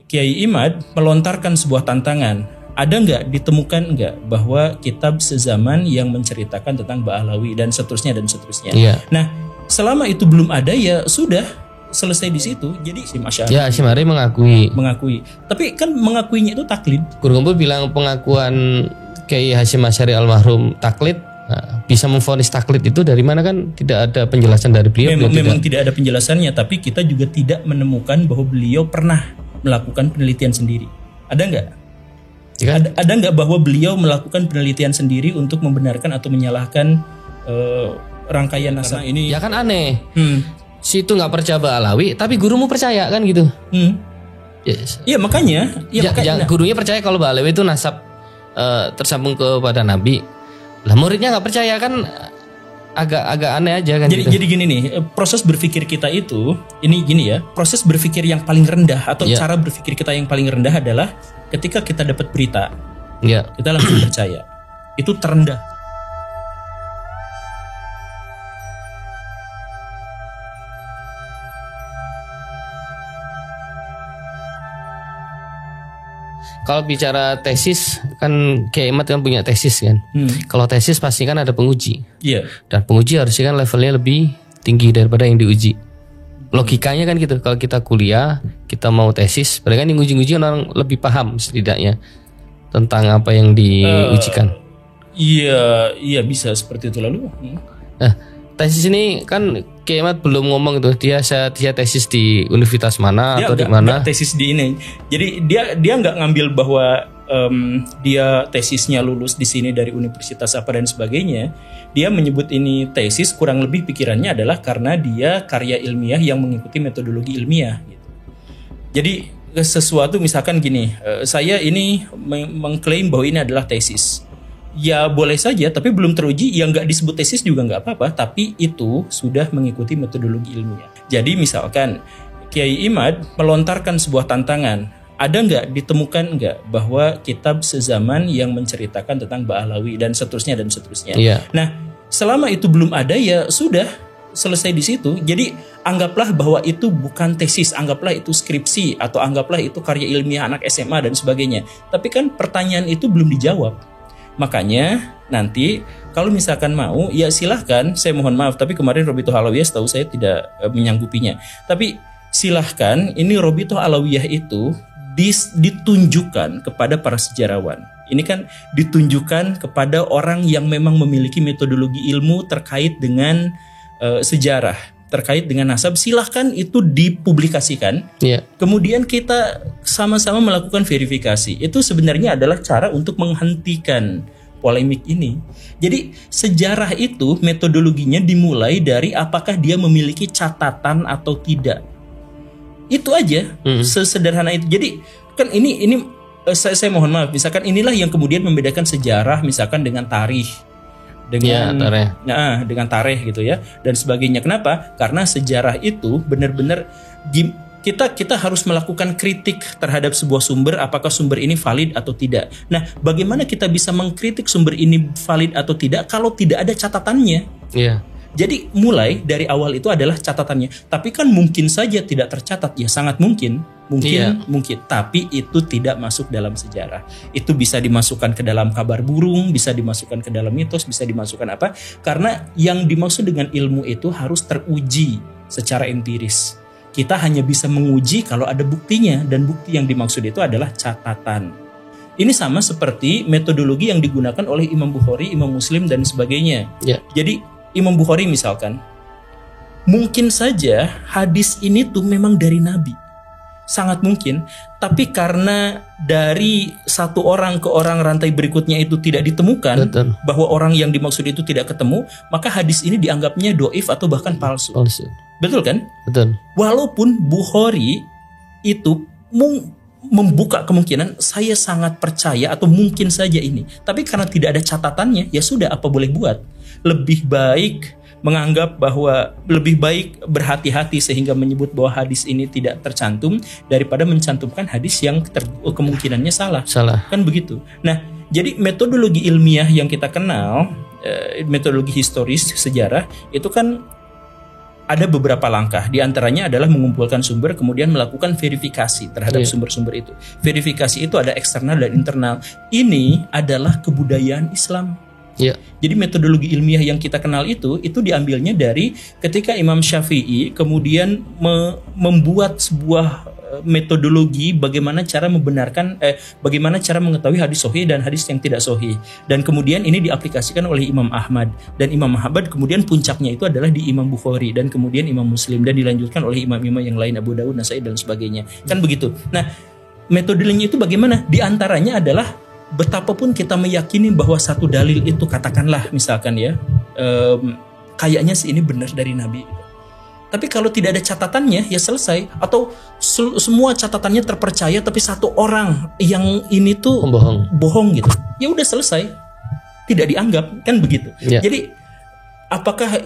Kiai Imad melontarkan sebuah tantangan. Ada nggak, ditemukan nggak bahwa kitab sezaman yang menceritakan tentang Ba'alawi dan seterusnya dan seterusnya. Iya. Nah, selama itu belum ada ya sudah selesai di situ. Jadi Hasyim Asy'ari Ya, Hasyim Asy'ari mengakui. Tapi kan mengakuinya itu taklid. Guru Gembul bilang pengakuan Kiai Hasyim Asy'ari almarhum taklid. Nah, bisa memvonis taklid itu dari mana, kan tidak ada penjelasan dari beliau. Memang tidak ada penjelasannya, tapi kita juga tidak menemukan bahwa beliau pernah melakukan penelitian sendiri. Ada nggak? Ya kan? Ada nggak bahwa beliau melakukan penelitian sendiri untuk membenarkan atau menyalahkan rangkaian nasab ini? Ya kan aneh. Situ nggak percaya Ba'alawi, tapi gurumu percaya kan gitu. Yes. Iya makanya. Gurunya percaya kalau Ba'alawi itu nasab tersambung kepada Nabi. Lah muridnya nggak percaya kan, agak aneh aja kan. Jadi gini nih, proses berpikir kita itu ini gini ya, proses berpikir yang paling rendah atau cara berpikir kita yang paling rendah adalah ketika kita dapat berita, kita langsung percaya. Itu terendah. Kalau bicara tesis kan Kiai Imad kan punya tesis kan. Kalau tesis pasti kan ada penguji. Iya. Dan penguji harusnya kan levelnya lebih tinggi daripada yang diuji. Logikanya kan gitu. Kalau kita kuliah, kita mau tesis, berarti kan yang nguji-nguji orang lebih paham setidaknya tentang apa yang diujikan. Iya bisa seperti itu lalu. Nah, tesis ini kan Kiai Imad belum ngomong tuh dia tesis di universitas mana atau di mana. Tesis di ini. Jadi dia nggak ngambil bahwa dia tesisnya lulus di sini dari universitas apa dan sebagainya. Dia menyebut ini tesis, kurang lebih pikirannya adalah karena dia karya ilmiah yang mengikuti metodologi ilmiah. Gitu. Jadi sesuatu misalkan gini, saya ini mengklaim bahwa ini adalah tesis. Ya boleh saja, tapi belum teruji. Yang nggak disebut tesis juga nggak apa-apa, tapi itu sudah mengikuti metodologi ilmiah. Jadi misalkan Kiai Imad melontarkan sebuah tantangan. Ada nggak, ditemukan nggak bahwa kitab sezaman yang menceritakan tentang Ba'alawi dan seterusnya dan seterusnya. Nah, selama itu belum ada ya sudah selesai di situ. Jadi anggaplah bahwa itu bukan tesis, anggaplah itu skripsi atau anggaplah itu karya ilmiah anak SMA dan sebagainya. Tapi kan pertanyaan itu belum dijawab. Makanya nanti kalau misalkan mau ya silahkan, saya mohon maaf tapi kemarin Robitoh Alawiyah setahu saya tidak menyanggupinya. Tapi silahkan ini Robitoh Alawiyah itu ditunjukkan kepada para sejarawan. Ini kan ditunjukkan kepada orang yang memang memiliki metodologi ilmu terkait dengan sejarah, terkait dengan nasab. Silahkan itu dipublikasikan. Kemudian kita sama-sama melakukan verifikasi. Itu sebenarnya adalah cara untuk menghentikan polemik ini. Jadi sejarah itu metodologinya dimulai dari apakah dia memiliki catatan atau tidak. Itu aja, sesederhana itu. Jadi kan ini saya mohon maaf, misalkan inilah yang kemudian membedakan sejarah misalkan dengan tarikh, dengan dengan tarikh gitu ya dan sebagainya. Kenapa? Karena sejarah itu benar-benar kita harus melakukan kritik terhadap sebuah sumber, apakah sumber ini valid atau tidak. Nah, bagaimana kita bisa mengkritik sumber ini valid atau tidak kalau tidak ada catatannya? Jadi mulai dari awal itu adalah catatannya. Tapi kan mungkin saja tidak tercatat, ya sangat mungkin. Mungkin. Tapi itu tidak masuk dalam sejarah. Itu bisa dimasukkan ke dalam kabar burung, bisa dimasukkan ke dalam mitos, bisa dimasukkan apa? Karena yang dimaksud dengan ilmu itu harus teruji secara empiris. Kita hanya bisa menguji kalau ada buktinya, dan bukti yang dimaksud itu adalah catatan. Ini sama seperti metodologi yang digunakan oleh Imam Bukhari, Imam Muslim dan sebagainya. Jadi Imam Bukhari misalkan, mungkin saja hadis ini tuh memang dari Nabi, sangat mungkin. Tapi karena dari satu orang ke orang rantai berikutnya itu tidak ditemukan, bahwa orang yang dimaksud itu tidak ketemu, maka hadis ini dianggapnya doif atau bahkan palsu. Betul kan? Walaupun Bukhari itu membuka kemungkinan saya sangat percaya atau mungkin saja ini, tapi karena tidak ada catatannya, ya sudah, apa boleh buat. Lebih baik menganggap bahwa lebih baik berhati-hati sehingga menyebut bahwa hadis ini tidak tercantum daripada mencantumkan hadis yang kemungkinannya salah. Kan begitu. Nah, jadi metodologi ilmiah yang kita kenal, metodologi historis sejarah itu kan ada beberapa langkah. Di antaranya adalah mengumpulkan sumber, kemudian melakukan verifikasi terhadap sumber-sumber itu. Verifikasi itu ada eksternal dan internal. Ini adalah kebudayaan Islam. Jadi metodologi ilmiah yang kita kenal itu diambilnya dari ketika Imam Syafi'i kemudian membuat sebuah metodologi bagaimana cara membenarkan bagaimana cara mengetahui hadis sahih dan hadis yang tidak sahih, dan kemudian ini diaplikasikan oleh Imam Ahmad, dan Imam Ahmad kemudian puncaknya itu adalah di Imam Bukhari, dan kemudian Imam Muslim, dan dilanjutkan oleh imam-imam yang lain, Abu Dawud, Nasai dan sebagainya, kan begitu. Nah, metodologinya itu bagaimana? Di antaranya adalah betapapun kita meyakini bahwa satu dalil itu, katakanlah misalkan ya, kayaknya sih ini benar dari Nabi. Tapi kalau tidak ada catatannya ya selesai. Atau semua catatannya terpercaya tapi satu orang yang ini tuh bohong gitu, ya udah selesai, tidak dianggap, kan begitu. Jadi apakah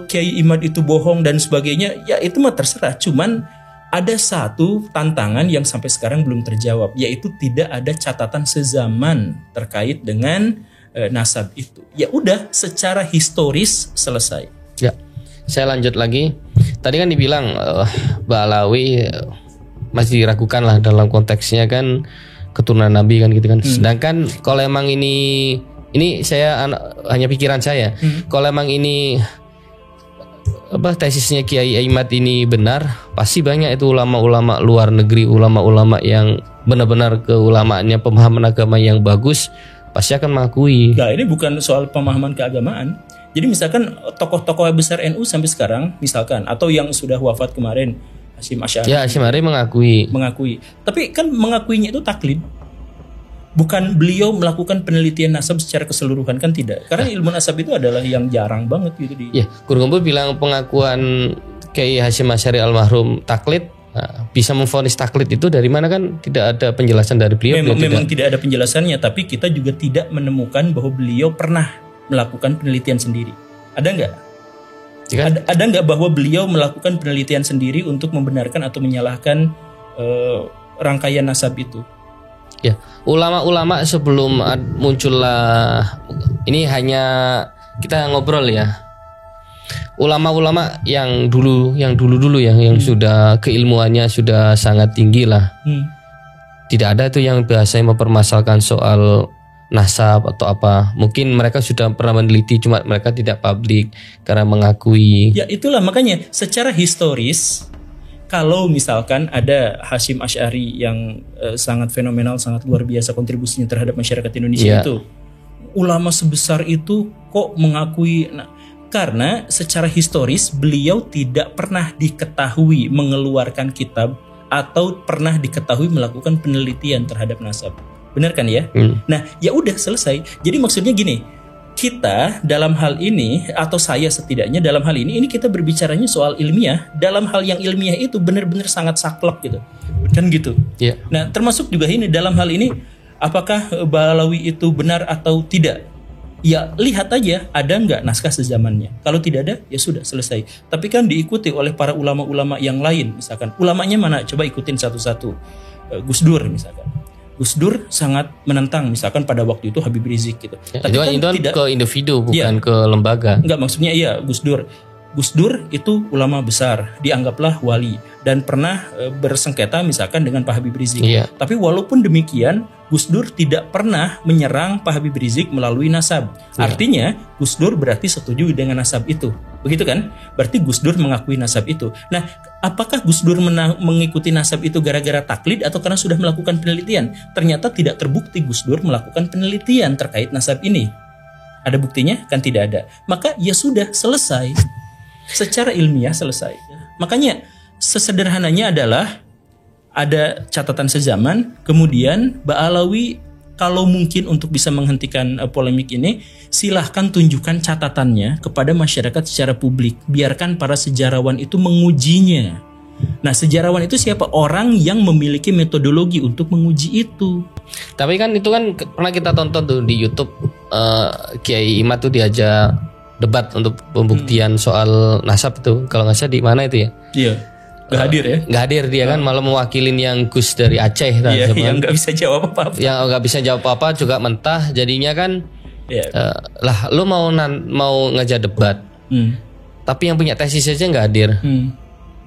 Kiai Imad itu bohong dan sebagainya, ya itu mah terserah. Cuman ada satu tantangan yang sampai sekarang belum terjawab, yaitu tidak ada catatan sezaman terkait dengan nasab itu. Ya udah, secara historis selesai. Ya, saya lanjut lagi. Tadi kan dibilang Ba'alawi masih diragukan lah dalam konteksnya kan keturunan Nabi kan gitu kan. Sedangkan kalau emang ini saya hanya pikiran saya. Kalau emang ini tesisnya Kiai Imad ini benar, pasti banyak itu ulama-ulama luar negeri, ulama-ulama yang benar-benar keulamaannya, pemahaman agama yang bagus, pasti akan mengakui. Nah, ini bukan soal pemahaman keagamaan. Jadi misalkan tokoh-tokoh besar NU sampai sekarang misalkan, atau yang sudah wafat kemarin, Hasyim Asy'ari. Ya, Hasyim Asy'ari mengakui. Tapi kan mengakuinya itu taklid. Bukan beliau melakukan penelitian nasab secara keseluruhan, kan tidak. Karena ilmu nasab itu adalah yang jarang banget gitu di. Ya, Guru Gembul bilang pengakuan Kiai Hasyim Asy'ari almarhum taklid. Nah, bisa memvonis taklid itu dari mana, kan tidak ada penjelasan dari beliau. Memang tidak ada penjelasannya, tapi kita juga tidak menemukan bahwa beliau pernah melakukan penelitian sendiri. Ada nggak? Ada nggak bahwa beliau melakukan penelitian sendiri untuk membenarkan atau menyalahkan rangkaian nasab itu? Ya, ulama-ulama sebelum muncullah, ini hanya kita ngobrol ya. Ulama-ulama yang dulu yang sudah keilmuannya sudah sangat tinggi lah. Tidak ada tuh yang biasanya mempermasalahkan soal nasab atau apa. Mungkin mereka sudah pernah meneliti, cuma mereka tidak publik karena mengakui. Ya itulah makanya secara historis, kalau misalkan ada Hasyim Asy'ari yang sangat fenomenal, sangat luar biasa kontribusinya terhadap masyarakat Indonesia itu, ulama sebesar itu kok mengakui? Nah, karena secara historis beliau tidak pernah diketahui mengeluarkan kitab atau pernah diketahui melakukan penelitian terhadap nasab. Benar kan ya? Nah, ya udah selesai. Jadi maksudnya gini, kita dalam hal ini, atau saya setidaknya dalam hal ini kita berbicaranya soal ilmiah. Dalam hal yang ilmiah itu benar-benar sangat saklek gitu, kan gitu. Nah, termasuk juga ini dalam hal ini, apakah Ba'alawi itu benar atau tidak? Ya lihat aja ada nggak naskah sezamannya. Kalau tidak ada, ya sudah selesai. Tapi kan diikuti oleh para ulama-ulama yang lain. Misalkan ulamanya mana? Coba ikutin satu-satu. Gus Dur misalkan. Gus Dur sangat menentang misalkan pada waktu itu Habib Rizik gitu. Tapi kan itu tidak ke individu, bukan ke lembaga. Enggak, maksudnya iya Gus Dur itu ulama besar, dianggaplah wali dan pernah bersengketa misalkan dengan Pak Habib Rizik. Tapi walaupun demikian Gus Dur tidak pernah menyerang Pak Habib Rizik melalui nasab. Artinya Gus Dur berarti setuju dengan nasab itu. Begitu kan? Berarti Gus Dur mengakui nasab itu. Nah, apakah Gus Dur mengikuti nasab itu gara-gara taklid atau karena sudah melakukan penelitian? Ternyata tidak terbukti Gus Dur melakukan penelitian terkait nasab ini. Ada buktinya? Kan tidak ada. Maka ya sudah selesai. Secara ilmiah selesai. Makanya sesederhananya adalah ada catatan sezaman, kemudian Ba'alawi kalau mungkin untuk bisa menghentikan polemik ini, silahkan tunjukkan catatannya kepada masyarakat secara publik. Biarkan para sejarawan itu mengujinya. Nah, sejarawan itu siapa? Orang yang memiliki metodologi untuk menguji itu. Tapi kan itu kan pernah kita tonton tuh di YouTube, Kiai Imad tuh diajak debat untuk pembuktian soal nasab itu. Kalau nggak salah di mana itu ya? Iya. Gak hadir ya? Gak hadir dia kan, malah mewakilin yang Gus dari Aceh. Yang gak bisa jawab apa-apa. Yang gak bisa jawab apa-apa juga mentah. Jadinya kan lah lu mau ngajak debat. tapi yang punya tesis saja nggak hadir,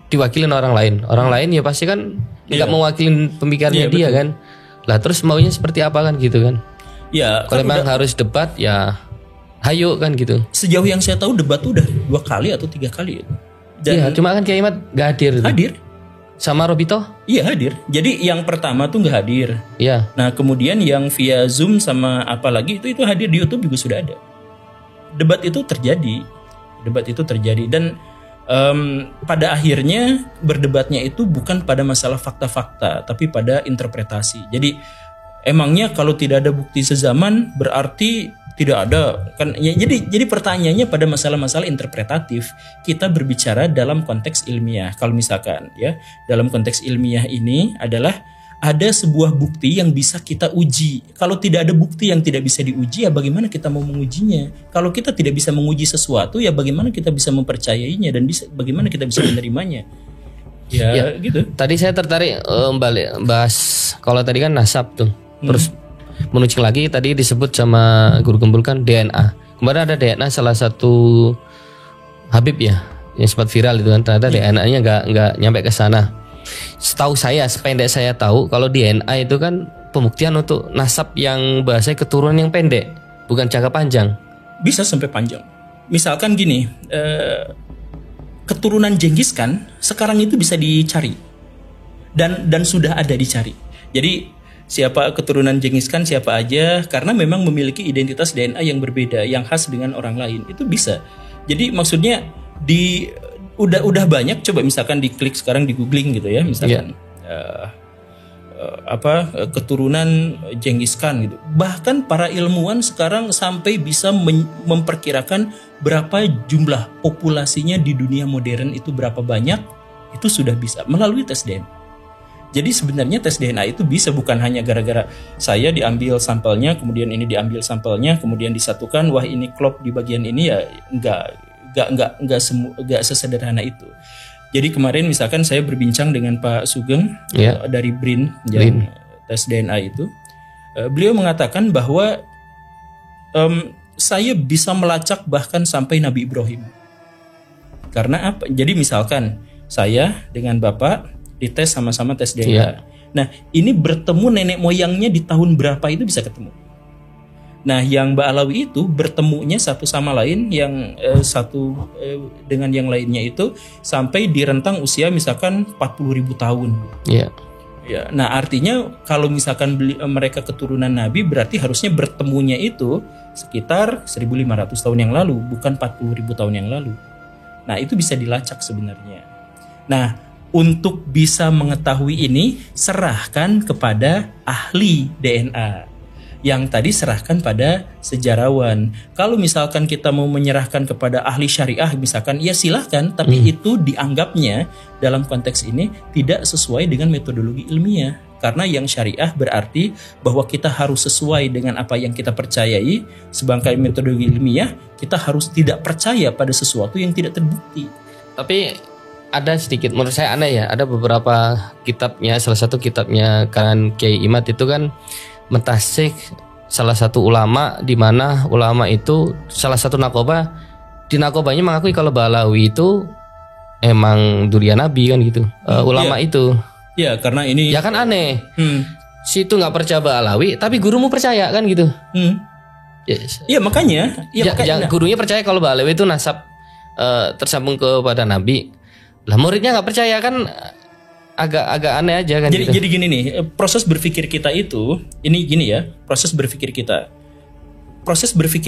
diwakilin orang lain ya pasti kan nggak mewakilin pemikirannya dia kan. Lah terus maunya seperti apa kan gitu kan? Ya, kalau memang harus debat ya, hayo kan gitu. Sejauh yang saya tahu debat tuh udah 2 kali atau 3 kali. Dan cuma kan Kiai Imad nggak hadir. Hadir. Sama Robito? Iya hadir. Jadi yang pertama tuh nggak hadir. Iya. Nah kemudian yang via Zoom sama apa lagi itu hadir di YouTube juga sudah ada. Debat itu terjadi dan pada akhirnya berdebatnya itu bukan pada masalah fakta-fakta tapi pada interpretasi. Jadi emangnya kalau tidak ada bukti sezaman berarti tidak ada kan ya, jadi pertanyaannya pada masalah-masalah interpretatif. Kita berbicara dalam konteks ilmiah. Kalau misalkan ya dalam konteks ilmiah ini adalah ada sebuah bukti yang bisa kita uji. Kalau tidak ada bukti yang tidak bisa diuji, ya bagaimana kita mau mengujinya? Kalau kita tidak bisa menguji sesuatu, ya bagaimana kita bisa mempercayainya dan bagaimana kita bisa menerimanya? Ya, gitu. Tadi saya tertarik balik bahas kalau tadi kan nasab tuh. Terus menuju lagi tadi disebut sama Guru Gembul kan DNA. Kemarin ada DNA salah satu Habib ya yang sempat viral itu kan, ternyata DNA-nya nggak nyampe ke sana. Setahu saya, sependek saya tahu, kalau DNA itu kan pembuktian untuk nasab yang bahasanya keturunan yang pendek, bukan jangka panjang. Bisa sampai panjang. Misalkan gini, keturunan Genghis Khan sekarang itu bisa dicari dan sudah ada dicari. Jadi siapa keturunan Genghis Khan siapa aja, karena memang memiliki identitas DNA yang berbeda, yang khas dengan orang lain, itu bisa. Jadi maksudnya udah banyak, coba misalkan diklik sekarang di googling gitu ya, misalkan keturunan Genghis Khan gitu. Bahkan para ilmuwan sekarang sampai bisa memperkirakan berapa jumlah populasinya di dunia modern itu berapa banyak, itu sudah bisa melalui tes DNA. Jadi sebenarnya tes DNA itu bisa bukan hanya gara-gara saya diambil sampelnya, kemudian ini diambil sampelnya, kemudian disatukan, wah ini klop di bagian ini ya, enggak sesederhana itu. Jadi kemarin misalkan saya berbincang dengan Pak Sugeng dari BRIN yang tes DNA itu, beliau mengatakan bahwa saya bisa melacak bahkan sampai Nabi Ibrahim. Karena apa? Jadi misalkan saya dengan Bapak dites sama-sama tes DNA. Nah ini bertemu nenek moyangnya di tahun berapa itu bisa ketemu. Nah, yang Mbak Alawi itu bertemunya satu sama lain, yang satu dengan yang lainnya itu sampai di rentang usia misalkan 40.000 tahun. Iya. Ya, nah artinya kalau misalkan mereka keturunan Nabi, berarti harusnya bertemunya itu sekitar 1.500 tahun yang lalu, bukan 40.000 tahun yang lalu. Nah, itu bisa dilacak sebenarnya. Nah, untuk bisa mengetahui ini, serahkan kepada ahli DNA. Yang tadi serahkan pada sejarawan. Kalau misalkan kita mau menyerahkan kepada ahli syariah misalkan, ya silahkan, tapi itu dianggapnya dalam konteks ini tidak sesuai dengan metodologi ilmiah. Karena yang syariah berarti bahwa kita harus sesuai dengan apa yang kita percayai. Sedangkan metodologi ilmiah, kita harus tidak percaya pada sesuatu yang tidak terbukti. Tapi ada sedikit menurut saya aneh ya, ada beberapa kitabnya, salah satu kitabnya karangan Kiai Imad itu kan mentasik salah satu ulama, di mana ulama itu salah satu nakoba, di nakobanya mengakui kalau Balawi itu emang durian Nabi kan gitu. Ulama itu. Ya karena ini. Ya kan aneh. Si itu nggak percaya Balawi, tapi gurumu percaya kan gitu. Iya makanya. Yang gurunya percaya kalau Balawi itu nasab tersambung kepada Nabi. Lah muridnya nggak percaya kan. Agak aneh aja kan. Jadi gini nih, proses berpikir kita itu, ini gini ya, proses berpikir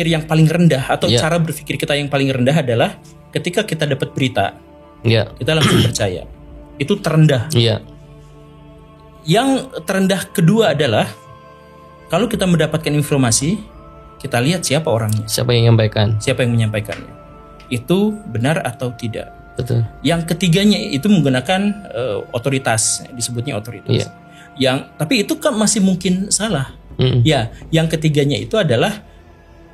yang paling rendah atau cara berpikir kita yang paling rendah adalah ketika kita dapat berita, kita langsung percaya. Itu terendah. Yang terendah kedua adalah kalau kita mendapatkan informasi, kita lihat siapa orangnya, siapa yang menyampaikannya, itu benar atau tidak. Betul. Yang ketiganya itu menggunakan otoritas, disebutnya otoritas. Tapi itu kan masih mungkin salah. Ya, yang ketiganya itu adalah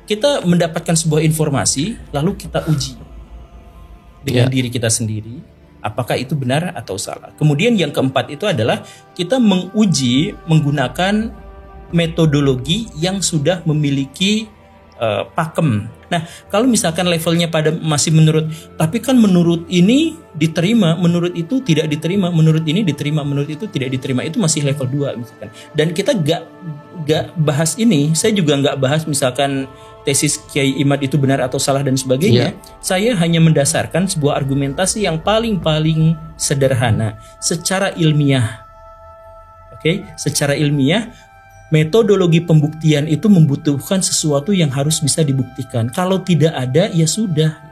kita mendapatkan sebuah informasi lalu kita uji dengan diri kita sendiri, apakah itu benar atau salah. Kemudian yang keempat itu adalah kita menguji menggunakan metodologi yang sudah memiliki pakem. Nah, kalau misalkan levelnya pada masih menurut, tapi kan menurut ini diterima, menurut itu tidak diterima, menurut ini diterima, menurut itu tidak diterima, itu masih level 2 misalkan. Dan kita gak bahas ini, saya juga gak bahas misalkan tesis Kiai Imad itu benar atau salah dan sebagainya. Saya hanya mendasarkan sebuah argumentasi yang paling sederhana secara ilmiah. Oke, secara ilmiah metodologi pembuktian itu membutuhkan sesuatu yang harus bisa dibuktikan. Kalau tidak ada, ya sudah.